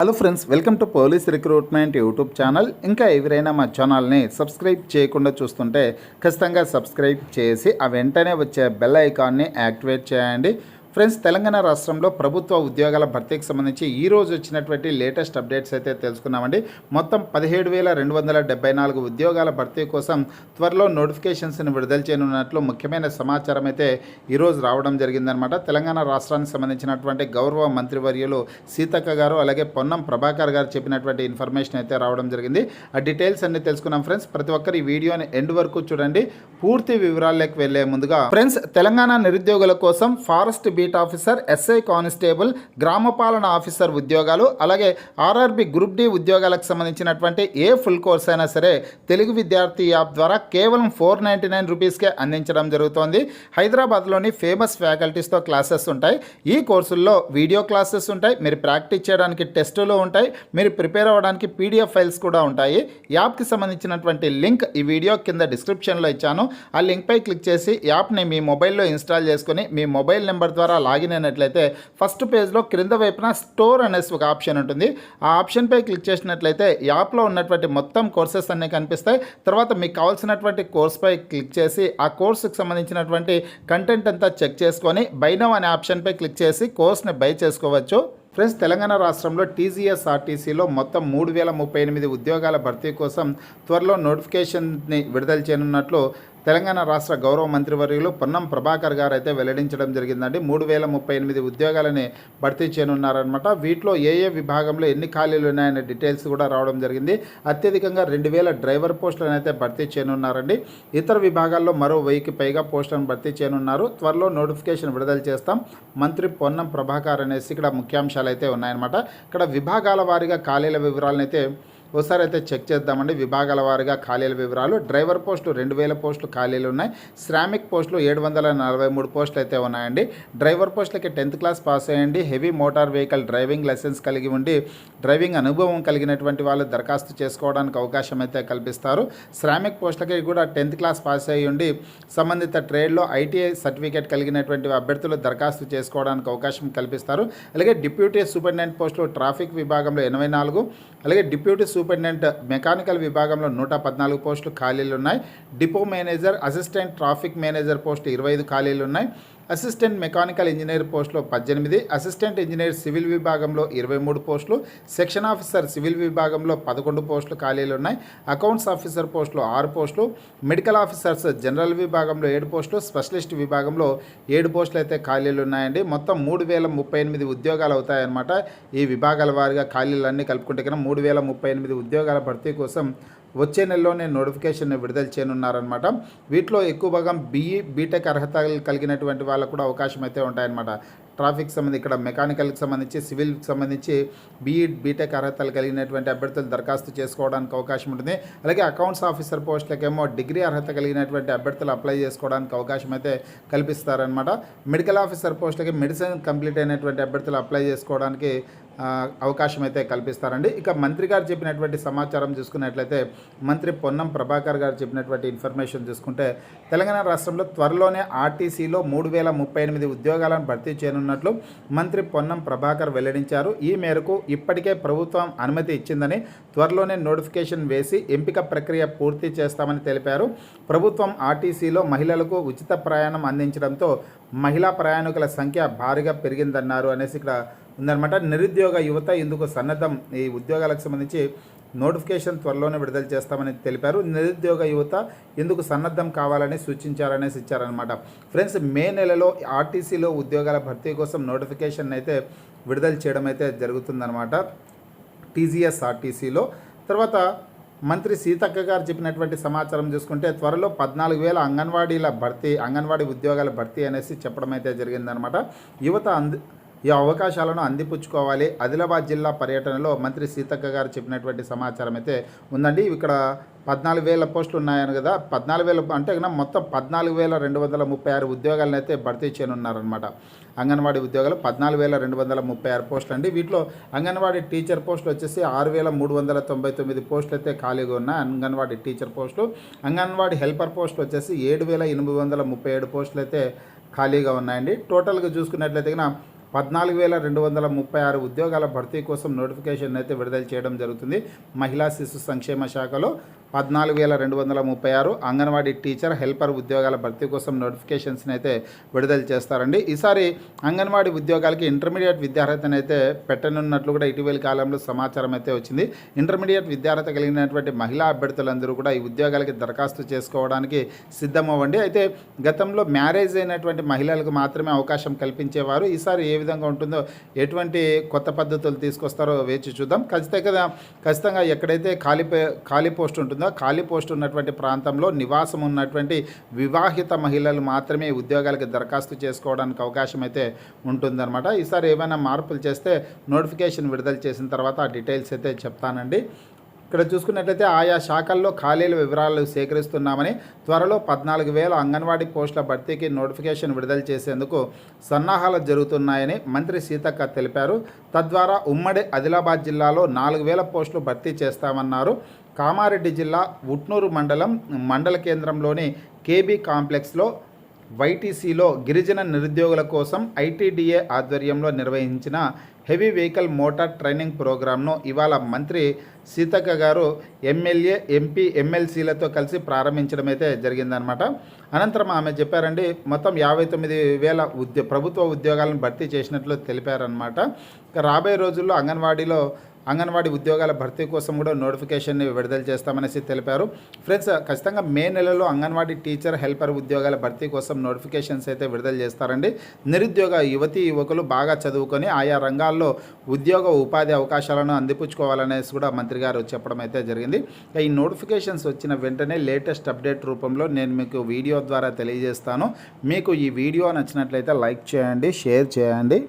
Hello friends, welcome to police recruitment YouTube channel. ఇంకా ఎవరైనా మా ఛానల్ని సబ్స్క్రైబ్ చేయకుండా చూస్తుంటే ఖచ్చితంగా సబ్స్క్రైబ్ చేసి ఆ వెంటనే వచ్చే బెల్ ఐకాన్ని యాక్టివేట్ చేయండి. ఫ్రెండ్స్, తెలంగాణ రాష్ట్రంలో ప్రభుత్వ ఉద్యోగాల భర్తీకి సంబంధించి ఈరోజు వచ్చినటువంటి లేటెస్ట్ అప్డేట్స్ అయితే తెలుసుకున్నామండి. మొత్తం 17,274 ఉద్యోగాల భర్తీ కోసం త్వరలో నోటిఫికేషన్స్ని విడుదల చేయనున్నట్లు ముఖ్యమైన సమాచారం అయితే ఈరోజు రావడం జరిగిందనమాట. తెలంగాణ రాష్ట్రానికి సంబంధించినటువంటి గౌరవ మంత్రివర్యులు సీతక్క గారు అలాగే పొన్నం ప్రభాకర్ గారు చెప్పినటువంటి ఇన్ఫర్మేషన్ అయితే రావడం జరిగింది. ఆ డీటెయిల్స్ అన్ని తెలుసుకున్నాం ఫ్రెండ్స్. ప్రతి ఒక్కరు ఈ వీడియోని ఎండ్ వరకు చూడండి. పూర్తి వివరాల్లోకి వెళ్లే ముందుగా ఫ్రెండ్స్, తెలంగాణ నిరుద్యోగుల కోసం forest beat officer, SI constable, గ్రామపాలన ఆఫీసర్ ఉద్యోగాలు అలాగే ఆర్ఆర్బి గ్రూప్ డి ఉద్యోగాలకు సంబంధించినటువంటి ఏ ఫుల్ కోర్స్ అయినా సరే తెలుగు విద్యార్థి యాప్ ద్వారా కేవలం 499 రూపీస్కే అందించడం జరుగుతోంది. హైదరాబాద్లోని ఫేమస్ ఫ్యాకల్టీస్తో క్లాసెస్ ఉంటాయి. ఈ కోర్సుల్లో వీడియో క్లాసెస్ ఉంటాయి. మీరు ప్రాక్టీస్ చేయడానికి టెస్టులు ఉంటాయి. మీరు ప్రిపేర్ అవ్వడానికి పీడిఎఫ్ ఫైల్స్ కూడా ఉంటాయి. యాప్కి సంబంధించినటువంటి లింక్ ఈ వీడియో కింద డిస్క్రిప్షన్లో ఇచ్చాను. ఆ లింక్పై క్లిక్ చేసి యాప్ని మీ మొబైల్లో ఇన్స్టాల్ చేసుకుని మీ మొబైల్ నెంబర్ ద్వారా లాగిన్ అయినట్లయితే ఫస్ట్ పేజ్లో క్రింద వైపున స్టోర్ అనేసి ఒక ఆప్షన్ ఉంటుంది. ఆ ఆప్షన్పై క్లిక్ చేసినట్లయితే యాప్లో ఉన్నటువంటి మొత్తం కోర్సెస్ అన్నీ కనిపిస్తాయి. తర్వాత మీకు కావాల్సినటువంటి కోర్స్పై క్లిక్ చేసి ఆ కోర్సుకు సంబంధించినటువంటి కంటెంట్ అంతా చెక్ చేసుకొని బై నౌ అనే ఆప్షన్పై క్లిక్ చేసి కోర్స్ని బై చేసుకోవచ్చు. ఫ్రెండ్స్, తెలంగాణ రాష్ట్రంలో టీజీఎస్ఆర్టీసీలో మొత్తం 3,038 ఉద్యోగాల భర్తీ కోసం త్వరలో నోటిఫికేషన్ని విడుదల చేయనున్నట్లు తెలంగాణ రాష్ట్ర గౌరవ మంత్రివర్యులు పొన్నం ప్రభాకర్ గారు అయితే వెల్లడించడం జరిగిందండి. 3,038 ఉద్యోగాలని భర్తీ చేయనున్నారనమాట. వీటిలో ఏ విభాగంలో ఎన్ని ఖాళీలు ఉన్నాయనే డీటెయిల్స్ కూడా రావడం జరిగింది. అత్యధికంగా 2,000 డ్రైవర్ పోస్టులను అయితే భర్తీ చేయనున్నారండి. ఇతర విభాగాల్లో మరో 1000కి పైగా పోస్టులను భర్తీ చేయనున్నారు. త్వరలో నోటిఫికేషన్ విడుదల చేస్తాం మంత్రి పొన్నం ప్రభాకర్ అనేసి ఇక్కడ ముఖ్యాంశాలు అయితే ఉన్నాయన్నమాట. ఇక్కడ విభాగాల వారీగా ఖాళీల వివరాలను అయితే ఒకసారి అయితే చెక్ చేద్దామండి. విభాగాల వారీగా ఖాళీల వివరాలు: డ్రైవర్ పోస్టులు 2,000 పోస్టులు ఖాళీలు ఉన్నాయి. శ్రామిక్ పోస్టులు 743 పోస్టులు అయితే ఉన్నాయండి. డ్రైవర్ పోస్టులకి 10th క్లాస్ పాస్ అయ్యండి, heavy motor vehicle driving license కలిగి ఉండి డ్రైవింగ్ అనుభవం కలిగినటువంటి వాళ్ళు దరఖాస్తు చేసుకోవడానికి అవకాశం అయితే కల్పిస్తారు. శ్రామిక్ పోస్టులకి కూడా 10th క్లాస్ పాస్ అయ్యి ఉండి సంబంధిత ట్రేడ్లో ఐటీఐ సర్టిఫికేట్ కలిగినటువంటి అభ్యర్థులు దరఖాస్తు చేసుకోవడానికి అవకాశం కల్పిస్తారు. అలాగే డిప్యూటీ సూపరింటెండెంట్ పోస్టులు ట్రాఫిక్ విభాగంలో 84, అలాగే డిప్యూటీ సూపరింటెండెంట్ మెకానికల్ విభాగంలో 114 పోస్టులు ఖాళీలు ఉన్నాయి. Depot manager, assistant traffic manager post 25 ఖాళీలు ఉన్నాయి. అసిస్టెంట్ మెకానికల్ ఇంజనీర్ పోస్టులో 18, అసిస్టెంట్ ఇంజనీర్ సివిల్ విభాగంలో 23 పోస్టులు, సెక్షన్ ఆఫీసర్ సివిల్ విభాగంలో 11 పోస్టులు ఖాళీలు ఉన్నాయి. అకౌంట్స్ ఆఫీసర్ పోస్టులో 6 పోస్టులు, మెడికల్ ఆఫీసర్స్ జనరల్ విభాగంలో 7 పోస్టులు, స్పెషలిస్ట్ విభాగంలో 7 పోస్టులు అయితే ఖాళీలు ఉన్నాయండి. మొత్తం 3,038 ఉద్యోగాలు అవుతాయన్నమాట. ఈ విభాగాల వారీగా ఖాళీలన్నీ కలుపుకుంటే కన్నా 3,038 ఉద్యోగాల భర్తీ కోసం వచ్చే నెలలోనే నోటిఫికేషన్ విడుదల చేయనున్నారనమాట. వీటిలో ఎక్కువ భాగం బీటెక్ అర్హత కలిగినటువంటి వాళ్ళకు కూడా అవకాశం అయితే ఉంటాయన్నమాట. ట్రాఫిక్ సంబంధించి, ఇక్కడ మెకానికల్కి సంబంధించి, సివిల్కి సంబంధించి బీటెక్ అర్హతలు కలిగినటువంటి అభ్యర్థులు దరఖాస్తు చేసుకోవడానికి అవకాశం ఉంటుంది. అలాగే అకౌంట్స్ ఆఫీసర్ పోస్టులకేమో డిగ్రీ అర్హత కలిగినటువంటి అభ్యర్థులు అప్లై చేసుకోవడానికి అవకాశం అయితే కల్పిస్తారనమాట. మెడికల్ ఆఫీసర్ పోస్టులకి మెడిసిన్ కంప్లీట్ అయినటువంటి అభ్యర్థులు అప్లై చేసుకోవడానికి అవకాశం అయితే కల్పిస్తారండి. ఇక మంత్రి గారు చెప్పినటువంటి సమాచారం చూసుకున్నట్లయితే మంత్రి పొన్నం ప్రభాకర్ గారు చెప్పినటువంటి ఇన్ఫర్మేషన్ చూసుకుంటే తెలంగాణ రాష్ట్రంలో త్వరలోనే ఆర్టీసీలో 3,038 ఉద్యోగాలను భర్తీ చేయనున్నట్లు మంత్రి పొన్నం ప్రభాకర్ వెల్లడించారు. ఈ మేరకు ఇప్పటికే ప్రభుత్వం అనుమతి ఇచ్చిందని, త్వరలోనే నోటిఫికేషన్ వేసి ఎంపిక ప్రక్రియ పూర్తి చేస్తామని తెలిపారు. ప్రభుత్వం ఆర్టీసీలో మహిళలకు ఉచిత ప్రయాణం అందించడంతో మహిళా ప్రయాణికుల సంఖ్య భారీగా పెరిగిందన్నారు అనేసి ఇక్కడ ఉందన్నమాట. నిరుద్యోగ యువత ఇందుకు సన్నద్ధం. ఈ ఉద్యోగాలకు సంబంధించి నోటిఫికేషన్ త్వరలోనే విడుదల చేస్తామని తెలిపారు. నిరుద్యోగ యువత ఎందుకు సన్నద్ధం కావాలని సూచించారనేసి ఇచ్చారనమాట. ఫ్రెండ్స్, మే నెలలో ఆర్టీసీలో ఉద్యోగాల భర్తీ కోసం నోటిఫికేషన్ అయితే విడుదల చేయడం అయితే జరుగుతుందన్నమాట టీజీఎస్ఆర్టీసీలో. తర్వాత మంత్రి సీతక్క గారు చెప్పినటువంటి సమాచారం చూసుకుంటే త్వరలో 14,000 అంగన్వాడీ ఉద్యోగాల భర్తీ అనేసి చెప్పడం అయితే జరిగిందనమాట. యువత ఈ అవకాశాలను అందిపుచ్చుకోవాలి. ఆదిలాబాద్ జిల్లా పర్యటనలో మంత్రి సీతక్క గారు చెప్పినటువంటి సమాచారం అయితే ఉందండి. ఇక్కడ 14,000 పోస్టులు ఉన్నాయని కదా, 14,000 అంటే మొత్తం 14,236 ఉద్యోగాలను అయితే భర్తీ చేయనున్నారనమాట. అంగన్వాడీ ఉద్యోగాలు 14,236 పోస్టులు అండి. వీటిలో అంగన్వాడీ టీచర్ పోస్టులు వచ్చేసి 6,399 పోస్టులు అయితే ఖాళీగా ఉన్నాయి. అంగన్వాడీ టీచర్ పోస్టులు, అంగన్వాడీ హెల్పర్ పోస్టులు వచ్చేసి 7,837 పోస్టులు అయితే ఖాళీగా ఉన్నాయండి. టోటల్గా చూసుకున్నట్లయితే 14,236 ఉద్యోగాల భర్తీ కోసం నోటిఫికేషన్ అయితే విడుదల చేయడం జరుగుతుంది. మహిళా శిశు సంక్షేమ శాఖలో 14,236 అంగన్వాడీ టీచర్ హెల్పర్ ఉద్యోగాల భర్తీ కోసం నోటిఫికేషన్స్ని అయితే విడుదల చేస్తారండి. ఈసారి అంగన్వాడీ ఉద్యోగాలకి ఇంటర్మీడియట్ విద్యార్హతను అయితే పెట్టనున్నట్లు కూడా ఇటీవల కాలంలో సమాచారం అయితే వచ్చింది. ఇంటర్మీడియట్ విద్యార్హత కలిగినటువంటి మహిళా అభ్యర్థులందరూ కూడా ఈ ఉద్యోగాలకి దరఖాస్తు చేసుకోవడానికి సిద్ధమవ్వండి. అయితే గతంలో మ్యారేజ్ అయినటువంటి మహిళలకు మాత్రమే అవకాశం కల్పించేవారు. ఈసారి ఏ విధంగా ఉంటుందో, ఎటువంటి కొత్త పద్ధతులు తీసుకొస్తారో వేచి చూద్దాం. ఖచ్చితంగా ఎక్కడైతే ఖాళీ పోస్ట్ ఉంటుందో ఖాళీ పోస్ట్ ఉన్నటువంటి ప్రాంతంలో నివాసం ఉన్నటువంటి వివాహిత మహిళలు మాత్రమే ఉద్యోగాలకు దరఖాస్తు చేసుకోవడానికి అవకాశం అయితే ఉంటుందన్నమాట. ఈసారి ఏమైనా మార్పులు చేస్తే నోటిఫికేషన్ విడుదల చేసిన తర్వాత ఆ డీటెయిల్స్ అయితే చెప్తానండి. ఇక్కడ చూసుకున్నట్లయితే ఆయా శాఖల్లో ఖాళీల వివరాలు సేకరిస్తున్నామని, త్వరలో 14,000 అంగన్వాడీ పోస్టుల భర్తీకి నోటిఫికేషన్ విడుదల చేసేందుకు సన్నాహాలు జరుగుతున్నాయని మంత్రి సీతక్క తెలిపారు. తద్వారా ఉమ్మడి ఆదిలాబాద్ జిల్లాలో 4,000 పోస్టులు భర్తీ చేస్తామన్నారు. కామారెడ్డి జిల్లా ఉట్నూరు మండల కేంద్రంలోని కేబీ కాంప్లెక్స్లో వైటీసీలో గిరిజన నిరుద్యోగుల కోసం ఐటీడీఏ ఆధ్వర్యంలో నిర్వహించిన హెవీ వెహికల్ మోటార్ ట్రైనింగ్ ప్రోగ్రామ్ను ఇవాళ మంత్రి సీతక్క గారు ఎమ్మెల్యే, ఎంపీ, ఎమ్మెల్సీలతో కలిసి ప్రారంభించడం అయితే జరిగిందనమాట. అనంతరం ఆమె చెప్పారండి, మొత్తం 59,000 ప్రభుత్వ ఉద్యోగాలను భర్తీ చేసినట్లు తెలిపారనమాట. రాబోయే రోజుల్లో అంగన్వాడీ ఉద్యోగాల భర్తీ కోసం కూడా నోటిఫికేషన్ని విడుదల చేస్తామనేసి తెలిపారు. ఫ్రెండ్స్, ఖచ్చితంగా మే నెలలో అంగన్వాడీ టీచర్ హెల్పర్ ఉద్యోగాల భర్తీ కోసం నోటిఫికేషన్స్ అయితే విడుదల చేస్తారండి. నిరుద్యోగ యువకులు బాగా చదువుకొని ఆయా రంగాల్లో ఉద్యోగ ఉపాధి అవకాశాలను అందిపుచ్చుకోవాలనేసి కూడా మంత్రి గారు చెప్పడం అయితే జరిగింది. ఈ నోటిఫికేషన్స్ వచ్చిన వెంటనే లేటెస్ట్ అప్డేట్ రూపంలో నేను మీకు వీడియో ద్వారా తెలియజేస్తాను. మీకు ఈ వీడియో నచ్చినట్లయితే లైక్ చేయండి, షేర్ చేయండి.